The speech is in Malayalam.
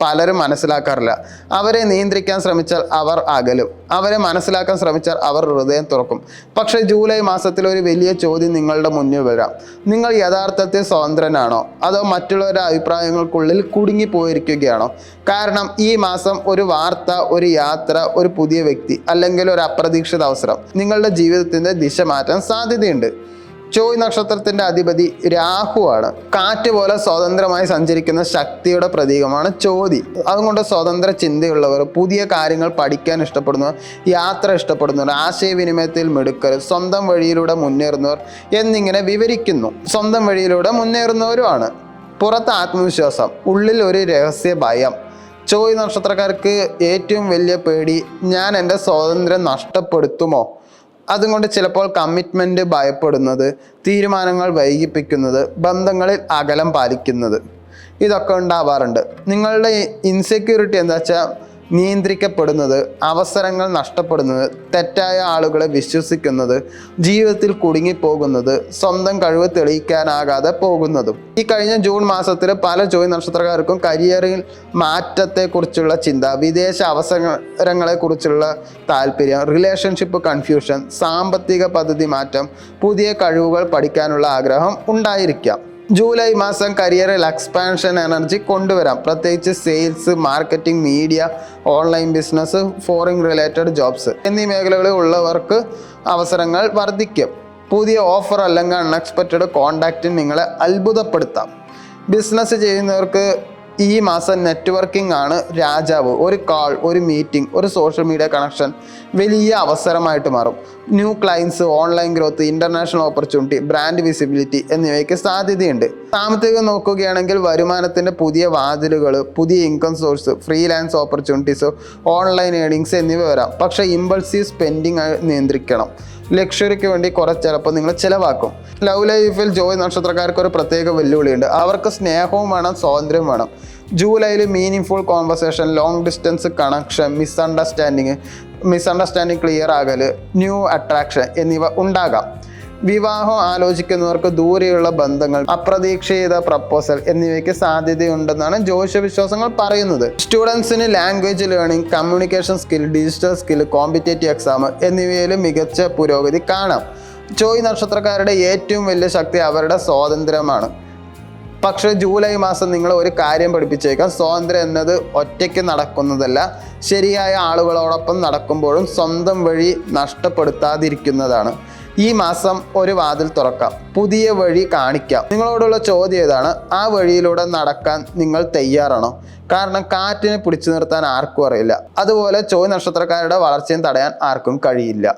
പലരും മനസ്സിലാക്കാറില്ല. അവരെ നിയന്ത്രിക്കാൻ ശ്രമിച്ചാൽ അവർ അകലും, അവരെ മനസ്സിലാക്കാൻ ശ്രമിച്ചാൽ അവർ ഹൃദയം തുറക്കും. പക്ഷേ ജൂലൈ മാസത്തിൽ ഒരു വലിയ ചോദ്യം നിങ്ങളുടെ മുന്നിൽ വരാം. നിങ്ങൾ യഥാർത്ഥത്തിൽ സ്വതന്ത്രനാണോ, അതോ മറ്റുള്ളവരുടെ അഭിപ്രായങ്ങൾക്കുള്ളിൽ കുടുങ്ങിപ്പോയിരിക്കുകയാണോ? കാരണം ഈ മാസം ഒരു വാർത്ത, ഒരു യാത്ര, ഒരു പുതിയ വ്യക്തി അല്ലെങ്കിൽ ഒരു അപ്രതീക്ഷിത അവസരം നിങ്ങളുടെ ജീവിതത്തിൻ്റെ ദിശ മാറ്റാൻ സാധ്യതയുണ്ട്. ചോയ് നക്ഷത്രത്തിന്റെ അധിപതി രാഹുവാണ്. കാറ്റ് പോലെ സ്വതന്ത്രമായി സഞ്ചരിക്കുന്ന ശക്തിയുടെ പ്രതീകമാണ് ചോതി. അതുകൊണ്ട് സ്വതന്ത്ര ചിന്തയുള്ളവർ, പുതിയ കാര്യങ്ങൾ പഠിക്കാൻ ഇഷ്ടപ്പെടുന്നവർ, യാത്ര ഇഷ്ടപ്പെടുന്നവർ, ആശയവിനിമയത്തിൽ മിടുക്കർ, സ്വന്തം വഴിയിലൂടെ മുന്നേറുന്നവർ എന്നിങ്ങനെ വിവരിക്കുന്നു. സ്വന്തം വഴിയിലൂടെ മുന്നേറുന്നവരുമാണ്. പുറത്ത് ആത്മവിശ്വാസം, ഉള്ളിൽ ഒരു രഹസ്യ ഭയം. ചോയ് നക്ഷത്രക്കാർക്ക് ഏറ്റവും വലിയ പേടി ഞാൻ എൻ്റെ സ്വാതന്ത്ര്യം നഷ്ടപ്പെടുത്തുമോ. അതുകൊണ്ട് ചിലപ്പോൾ കമ്മിറ്റ്മെൻറ്റ് ഭയപ്പെടുന്നത്, തീരുമാനങ്ങൾ വൈകിപ്പിക്കുന്നത്, ബന്ധങ്ങളിൽ അകലം പാലിക്കുന്നത്, ഇതൊക്കെ ഉണ്ടാവാറുണ്ട്. നിങ്ങളുടെ ഇൻസെക്യൂരിറ്റി എന്താ വെച്ചാൽ നിയന്ത്രിക്കപ്പെടുന്നത്, അവസരങ്ങൾ നഷ്ടപ്പെടുന്നത്, തെറ്റായ ആളുകളെ വിശ്വസിക്കുന്നത്, ജീവിതത്തിൽ കുടുങ്ങിപ്പോകുന്നത്, സ്വന്തം കഴിവ് തെളിയിക്കാനാകാതെ പോകുന്നതും. ഈ കഴിഞ്ഞ ജൂൺ മാസത്തിൽ പല ചോയ് നക്ഷത്രക്കാർക്കും കരിയറിൽ മാറ്റത്തെക്കുറിച്ചുള്ള ചിന്ത, വിദേശ അവസരങ്ങളെക്കുറിച്ചുള്ള താല്പര്യം, റിലേഷൻഷിപ്പ് കൺഫ്യൂഷൻ, സാമ്പത്തിക പദ്ധതി മാറ്റം, പുതിയ കഴിവുകൾ പഠിക്കാനുള്ള ആഗ്രഹം ഉണ്ടായിരിക്കാം. ജൂലൈ മാസം കരിയറിൽ എക്സ്പാൻഷൻ എനർജി കൊണ്ടുവരാം. പ്രത്യേകിച്ച് sales, marketing, media, online business, foreign related jobs എന്നീ മേഖലകളിൽ ഉള്ളവർക്ക് അവസരങ്ങൾ വർദ്ധിക്കും. പുതിയ ഓഫർ അല്ലെങ്കിൽ അൺഎക്സ്പെക്റ്റഡ് കോണ്ടാക്റ്റ് നിങ്ങളെ അത്ഭുതപ്പെടുത്താം. ബിസിനസ് ചെയ്യുന്നവർക്ക് ഈ മാസം നെറ്റ്വർക്കിംഗ് ആണ് രാജാവ്. ഒരു കാൾ, ഒരു മീറ്റിംഗ്, ഒരു സോഷ്യൽ മീഡിയ കണക്ഷൻ വലിയ അവസരമായിട്ട് മാറും. New clients, online growth, international opportunity, brand visibility എന്നിവയ്ക്ക് സാധ്യതയുണ്ട്. സാമ്പത്തികം നോക്കുകയാണെങ്കിൽ വരുമാനത്തിൻ്റെ പുതിയ വാതിലുകൾ, പുതിയ income source, freelance opportunities, online earnings എന്നിവ വരാം. പക്ഷേ ഇമ്പൾസീവ് സ്പെൻഡിങ് നിയന്ത്രിക്കണം. ലക്ഷറിക്ക് വേണ്ടി ചിലപ്പോൾ നിങ്ങൾ ചിലവാക്കും. ലവ് ലൈഫിൽ ജോയ് നക്ഷത്രക്കാർക്ക് ഒരു പ്രത്യേക വെല്ലുവിളിയുണ്ട്. അവർക്ക് സ്നേഹവും വേണം, സ്വാതന്ത്ര്യം വേണം. ജൂലൈയിൽ meaning conversation, long distance connection, misunderstanding clear ആകൽ, ന്യൂ അട്രാക്ഷൻ എന്നിവ ഉണ്ടാകാം. വിവാഹം ആലോചിക്കുന്നവർക്ക് ദൂരെയുള്ള ബന്ധങ്ങൾ, അപ്രതീക്ഷിത പ്രപ്പോസൽ എന്നിവയ്ക്ക് സാധ്യതയുണ്ടെന്നാണ് ജ്യോതിഷ വിശ്വാസങ്ങൾ പറയുന്നത്. സ്റ്റുഡൻസിന് language learning, communication skill, digital skill, competitive exam എന്നിവയിൽ മികച്ച പുരോഗതി കാണാം. ചോയ് നക്ഷത്രക്കാരുടെ ഏറ്റവും വലിയ ശക്തി അവരുടെ സ്വാതന്ത്ര്യമാണ്. പക്ഷേ ജൂലൈ മാസം നിങ്ങൾ ഒരു കാര്യം പഠിപ്പിച്ചേക്കാം. സ്വാതന്ത്ര്യം എന്നത് ഒറ്റയ്ക്ക് നടക്കുന്നതല്ല, ശരിയായ ആളുകളോടൊപ്പം നടക്കുമ്പോഴും സ്വന്തം വഴി നഷ്ടപ്പെടുത്താതിരിക്കുന്നതാണ്. ഈ മാസം ഒരു വാതിൽ തുറക്കാം, പുതിയ വഴി കാണിക്കാം. നിങ്ങളോടുള്ള ചോദ്യം ഏതാണ്? ആ വഴിയിലൂടെ നടക്കാൻ നിങ്ങൾ തയ്യാറാണോ? കാരണം കാറ്റിനെ പിടിച്ചു നിർത്താൻ ആർക്കും അറിയില്ല. അതുപോലെ ചോയ് നക്ഷത്രക്കാരുടെ വളർച്ചയും തടയാൻ ആർക്കും കഴിയില്ല.